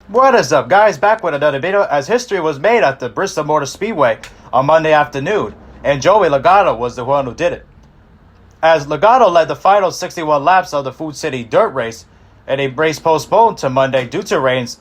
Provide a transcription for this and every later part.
What is up, guys? Back with another video as history was made at the Bristol Motor Speedway on Monday afternoon, and Joey Logano was the one who did it. As Logano led the final 61 laps of the Food City Dirt Race, and a race postponed to Monday due to rains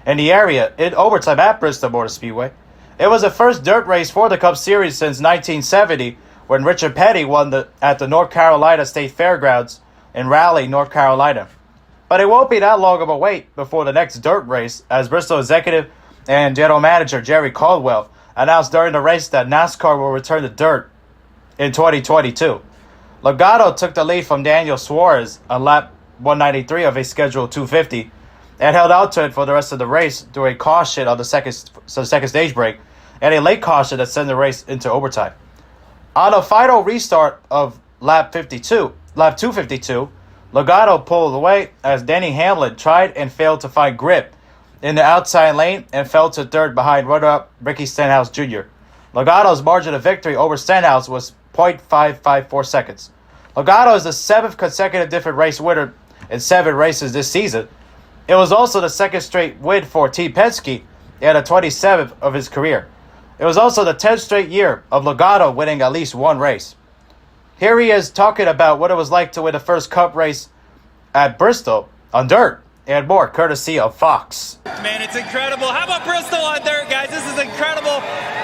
in the area in overtime at Bristol Motor Speedway. It was the first dirt race for the Cup Series since 1970, when Richard Petty won at the North Carolina State Fairgrounds in Raleigh, North Carolina. But it won't be that long of a wait before the next dirt race, as Bristol executive and general manager Jerry Caldwell announced during the race that NASCAR will return to dirt in 2022. Logano took the lead from Daniel Suarez on lap 193 of a scheduled 250 and held out to it for the rest of the race through a caution on the second stage break and a late caution that sent the race into overtime. On the final restart of lap 252, Logano pulled away as Denny Hamlin tried and failed to find grip in the outside lane and fell to third behind runner-up Ricky Stenhouse Jr. Logano's margin of victory over Stenhouse was 0.554 seconds. Logano is the 7th consecutive different race winner in 7 races this season. It was also the 2nd straight win for Team Penske and the 27th of his career. It was also the 10th straight year of Logano winning at least one race. Here he is talking about what it was like to win the first Cup race at Bristol on dirt and more, courtesy of Fox. Man, it's incredible. How about Bristol on dirt, guys? This is incredible,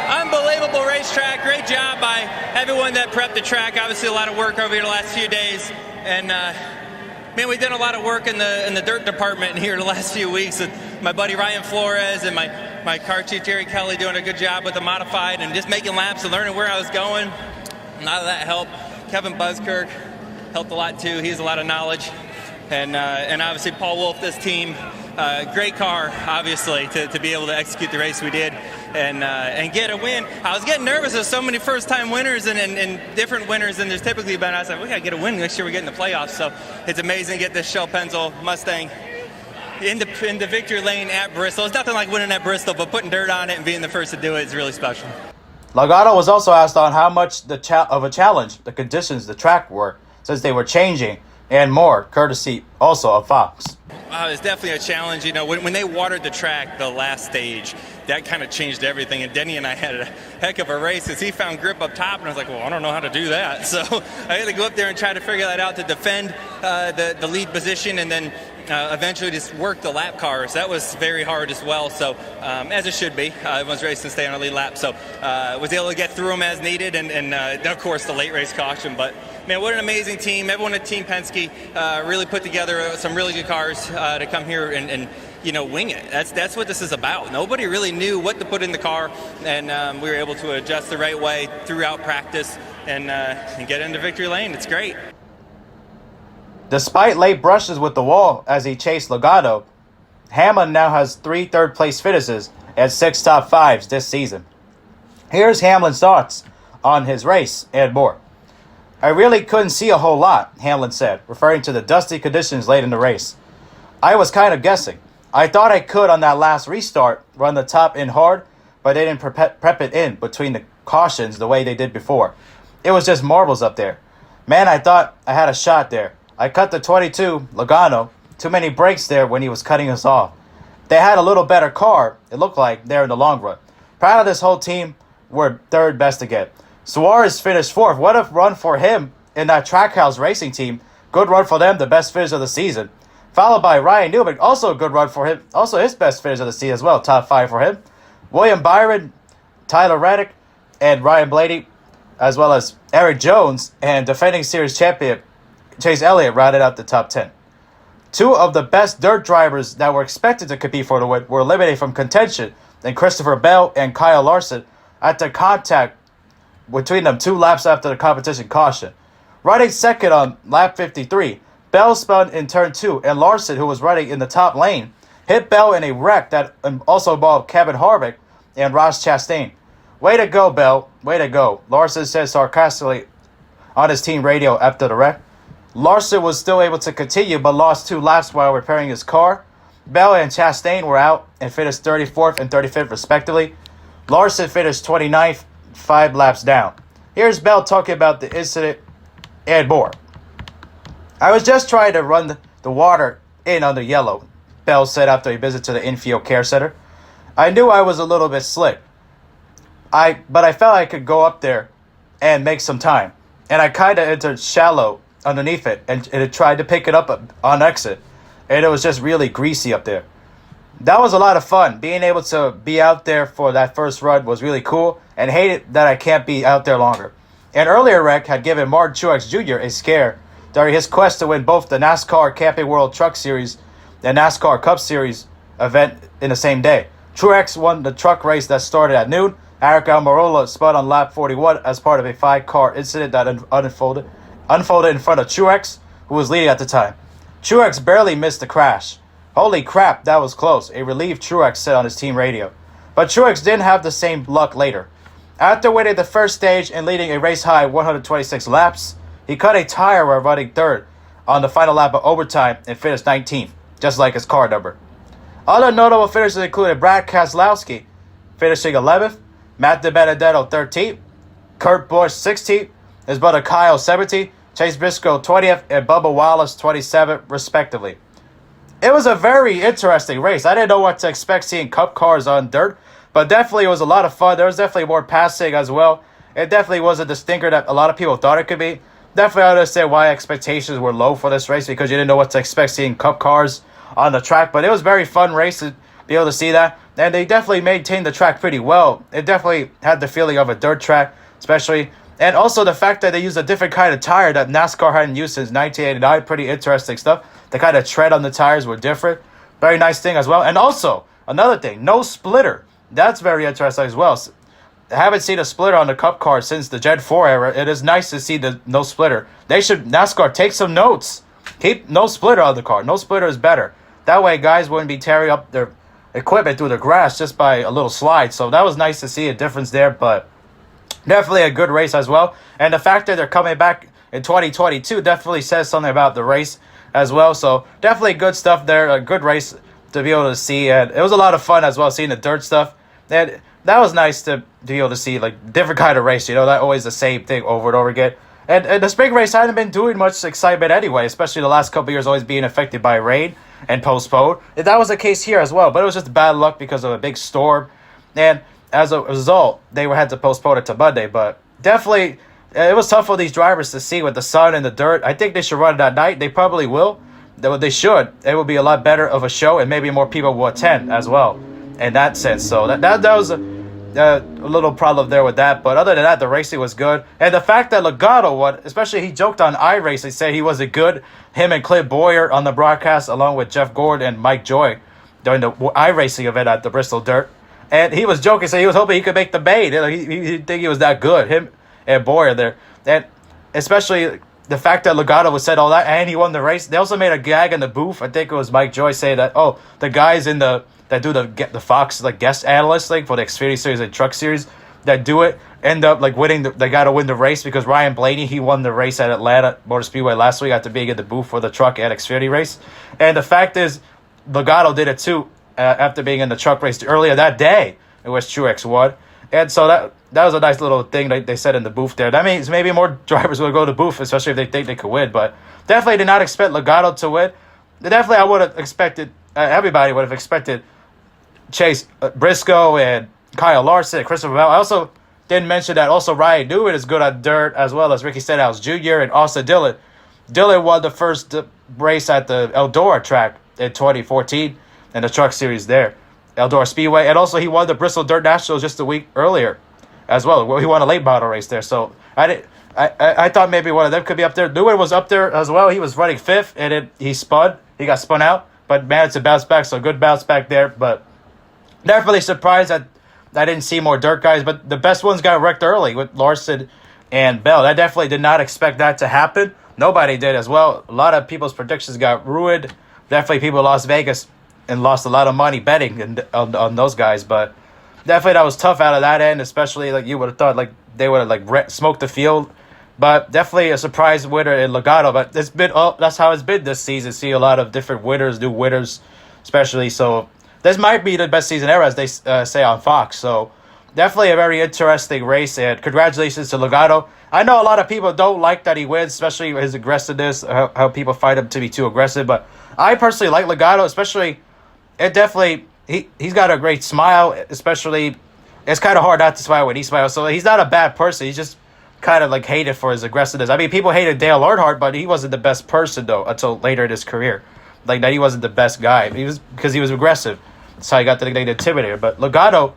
unbelievable racetrack. Great job by everyone that prepped the track. Obviously, a lot of work over here the last few days. And, man, we did a lot of work in the dirt department here the last few weeks with my buddy Ryan Flores and my car chief Jerry Kelly doing a good job with the modified and just making laps and learning where I was going. A lot of that helped. Kevin Buskirk helped a lot too. He has a lot of knowledge. And obviously Paul Wolf, this team, great car, obviously, to be able to execute the race we did and get a win. I was getting nervous. There's so many first-time winners and different winners than there's typically been. I was like, we got to get a win. Make sure we get in the playoffs. So it's amazing to get this Shell Pennzoil Mustang in the victory lane at Bristol. It's nothing like winning at Bristol, but putting dirt on it and being the first to do it is really special. Logano was also asked on how much of a challenge the conditions the track were, since they were changing, and more, courtesy also of Fox. It's definitely a challenge. You know, when they watered the track, the last stage, that kind of changed everything. And Denny and I had a heck of a race because he found grip up top, and I was like, well, I don't know how to do that. So I had to go up there and try to figure that out to defend the lead position, and then eventually just work the lap cars. That was very hard as well. So as it should be, everyone's racing to stay on a lead lap. So was able to get through them as needed, and of course the late race caution. But man, what an amazing team! Everyone at Team Penske really put together some really good cars to come here and you know, wing it. That's what this is about. Nobody really knew what to put in the car, and we were able to adjust the right way throughout practice and get into victory lane. It's great. Despite late brushes with the wall as he chased Logano, Hamlin now has 3 third-place finishes and 6 top 5s this season. Here's Hamlin's thoughts on his race and more. I really couldn't see a whole lot, Hamlin said, referring to the dusty conditions late in the race. I was kind of guessing. I thought I could on that last restart run the top in hard, but they didn't prep it in between the cautions the way they did before. It was just marbles up there. Man, I thought I had a shot there. I cut the 22, Logano, too many brakes there when he was cutting us off. They had a little better car, it looked like, there in the long run. Proud of this whole team. We're third best again. Suarez finished 4th. What a run for him in that Trackhouse racing team. Good run for them, the best finish of the season. Followed by Ryan Newman, also a good run for him. Also his best finish of the season as well, top 5 for him. William Byron, Tyler Reddick, and Ryan Blaney, as well as Eric Jones and defending series champion Chase Elliott rounded out the top 10. 2 of the best dirt drivers that were expected to compete for the win were eliminated from contention, and Christopher Bell and Kyle Larson after contact between them 2 laps after the competition caution. Running second on lap 53, Bell spun in turn 2, and Larson, who was running in the top lane, hit Bell in a wreck that also involved Kevin Harvick and Ross Chastain. Way to go, Bell. Way to go, Larson said sarcastically on his team radio after the wreck. Larson was still able to continue, but lost 2 laps while repairing his car. Bell and Chastain were out and finished 34th and 35th respectively. Larson finished 29th, 5 laps down. Here's Bell talking about the incident and more. I was just trying to run the water in on the yellow. Bell said after he visited to the infield care center. I knew I was a little bit slick. But I felt I could go up there and make some time. And I kind of entered shallow underneath it and it tried to pick it up on exit. And it was just really greasy up there. That was a lot of fun. Being able to be out there for that first run was really cool, and hated that I can't be out there longer. An earlier wreck had given Martin Truex Jr. a scare during his quest to win both the NASCAR Camping World Truck Series and NASCAR Cup Series event in the same day. Truex won the truck race that started at noon. Eric Almirola spun on lap 41 as part of a 5-car incident that unfolded in front of Truex, who was leading at the time. Truex barely missed the crash. Holy crap, that was close, a relieved Truex said on his team radio. But Truex didn't have the same luck later. After winning the first stage and leading a race-high 126 laps, he cut a tire while running third on the final lap of overtime and finished 19th, just like his car number. Other notable finishes included Brad Keselowski finishing 11th, Matt DiBenedetto 13th, Kurt Busch 16th, his brother Kyle 17th, Chase Briscoe 20th, and Bubba Wallace 27th, respectively. It was a very interesting race. I didn't know what to expect seeing Cup cars on dirt, but definitely it was a lot of fun. There was definitely more passing as well. It definitely wasn't the stinker that a lot of people thought it could be. Definitely I understand why expectations were low for this race, because you didn't know what to expect seeing Cup cars on the track. But it was a very fun race to be able to see that. And they definitely maintained the track pretty well. It definitely had the feeling of a dirt track, especially. And also the fact that they used a different kind of tire that NASCAR hadn't used since 1989. Pretty interesting stuff. The kind of tread on the tires were different. Very nice thing as well. And also, another thing, no splitter. That's very interesting as well. I haven't seen a splitter on the Cup car since the Gen 4 era. It is nice to see the no splitter. NASCAR, take some notes. Keep no splitter on the car. No splitter is better. That way guys wouldn't be tearing up their equipment through the grass just by a little slide. So that was nice to see a difference there, but definitely a good race as well. And the fact that they're coming back in 2022 definitely says something about the race as well. So definitely good stuff there. A good race to be able to see. And it was a lot of fun as well, seeing the dirt stuff. And that was nice to be able to see, like, different kind of race. You know, not always the same thing over and over again. And the spring race hadn't been doing much excitement anyway, especially the last couple of years always being affected by rain and postponed. And that was the case here as well. But it was just bad luck because of a big storm. And as a result, they had to postpone it to Monday. But definitely, it was tough for these drivers to see with the sun and the dirt. I think they should run it at night. They probably will. They should. It will be a lot better of a show, and maybe more people will attend as well in that sense. So that was a little problem there with that. But other than that, the racing was good. And the fact that Logano won, especially he joked on iRacing, said he wasn't good. Him and Clint Boyer on the broadcast, along with Jeff Gordon and Mike Joy during the iRacing event at the Bristol Dirt. And he was joking, saying he was hoping he could make the main. He didn't think he was that good, him and Boyer there. And especially the fact that Logano was said all that, and he won the race. They also made a gag in the booth. I think it was Mike Joy saying that, the guys that do the Fox, like, guest analyst thing for the Xfinity Series and Truck Series that do it end up, like, winning. They got to win the race because Ryan Blaney, he won the race at Atlanta Motor Speedway last week after being in the booth for the truck and Xfinity race. And the fact is, Logano did it too after being in the truck race earlier that day, in which Truex won. And so that was a nice little thing they said in the booth there. That means maybe more drivers will go to the booth, especially if they think they could win. But definitely did not expect Logano to win. Definitely I would have expected, everybody would have expected Chase Briscoe and Kyle Larson and Christopher Bell. I also didn't mention that also Ryan Newman is good on dirt, as well as Ricky Stenhouse Jr. and Austin Dillon. Dillon won the first race at the Eldora track in 2014 in the Truck Series there, Eldora Speedway. And also he won the Bristol Dirt Nationals just a week earlier as well. He won a late model race there. So I thought maybe one of them could be up there. Newman was up there as well. He was running fifth, and then he got spun out, but managed to bounce back. So good bounce back there. But definitely surprised that I didn't see more dirt guys. But the best ones got wrecked early with Larson and Bell. I definitely did not expect that to happen. Nobody did as well. A lot of people's predictions got ruined. Definitely people in Las Vegas and lost a lot of money betting on those guys. But definitely that was tough out of that end, especially like you would have thought like they would have like smoked the field. But definitely a surprise winner in Logano. But that's how it's been this season. See a lot of different winners, new winners, especially. So this might be the best season ever, as they say on Fox. So definitely a very interesting race, and congratulations to Logano. I know a lot of people don't like that he wins, especially his aggressiveness, how people find him to be too aggressive. But I personally like Logano, especially it definitely he's got a great smile, especially it's kind of hard not to smile when he smiles. So he's not a bad person. He's just kind of like hated for his aggressiveness. I mean, people hated Dale Earnhardt, but he wasn't the best person though until later in his career. Like that, he wasn't the best guy. He was because he was aggressive. That's how he got the nickname Intimidator. But Logano,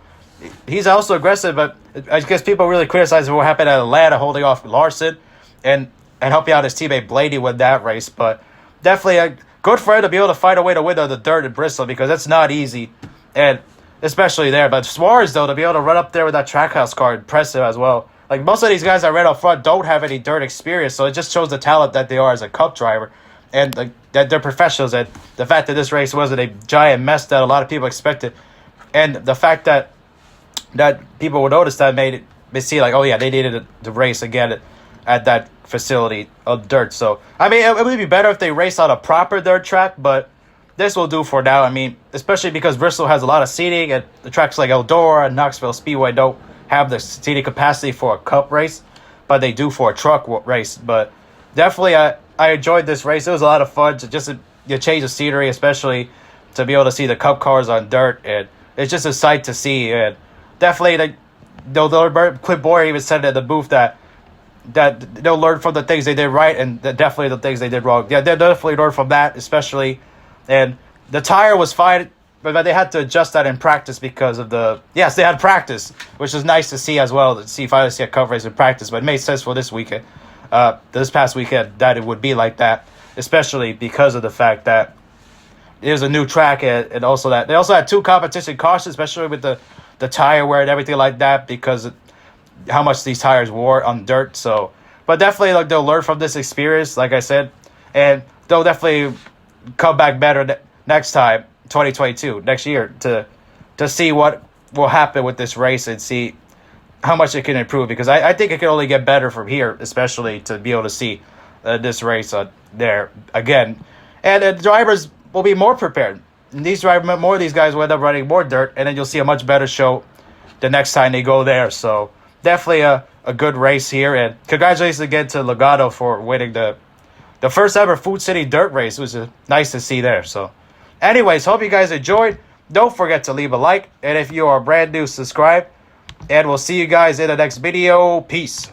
he's also aggressive, but I guess people really criticize what happened at Atlanta, holding off Larson and helping out his teammate Blaney with that race. But definitely good for him to be able to find a way to win on the dirt in Bristol because that's not easy, and especially there. But Suarez, though, to be able to run up there with that Trackhouse car, impressive as well. Like most of these guys I read up front don't have any dirt experience, so it just shows the talent that they are as a Cup driver, and like that they're professionals. And the fact that this race wasn't a giant mess that a lot of people expected, and the fact that people would notice that made it see like, oh yeah, they needed to race again at that facility of dirt. So I mean, it would be better if they race on a proper dirt track, but this will do for now. I mean, especially because Bristol has a lot of seating, and the tracks like Eldora and Knoxville Speedway don't have the seating capacity for a Cup race, but they do for a truck race. But definitely, I enjoyed this race. It was a lot of fun to just change the scenery, especially to be able to see the Cup cars on dirt, and it's just a sight to see. And definitely, Clint Boyer even said in the booth that they'll learn from the things they did right and definitely the things they did wrong. Yeah, they'll definitely learn from that, especially. And the tire was fine, but they had to adjust that in practice because of they had practice, which is nice to see as well, to finally see a Cup race in practice. But it made sense for this weekend, this past weekend, that it would be like that, especially because of the fact that it was a new track, and also that they also had 2 competition cautions, especially with the tire wear and everything like that, because of how much these tires wore on dirt. So, but definitely, like, they'll learn from this experience, like I said, and they'll definitely come back better next time, 2022, next year, to see what will happen with this race and see how much it can improve, because I think it can only get better from here, especially to be able to see this race there again. And the drivers will be more prepared. More of these guys will end up running more dirt, and then you'll see a much better show the next time they go there. So definitely a good race here, and congratulations again to Logano for winning the first ever Food City dirt race, which is nice to see there. So anyways, hope you guys enjoyed. Don't forget to leave a like, and if you are brand new, subscribe, and we'll see you guys in the next video. Peace.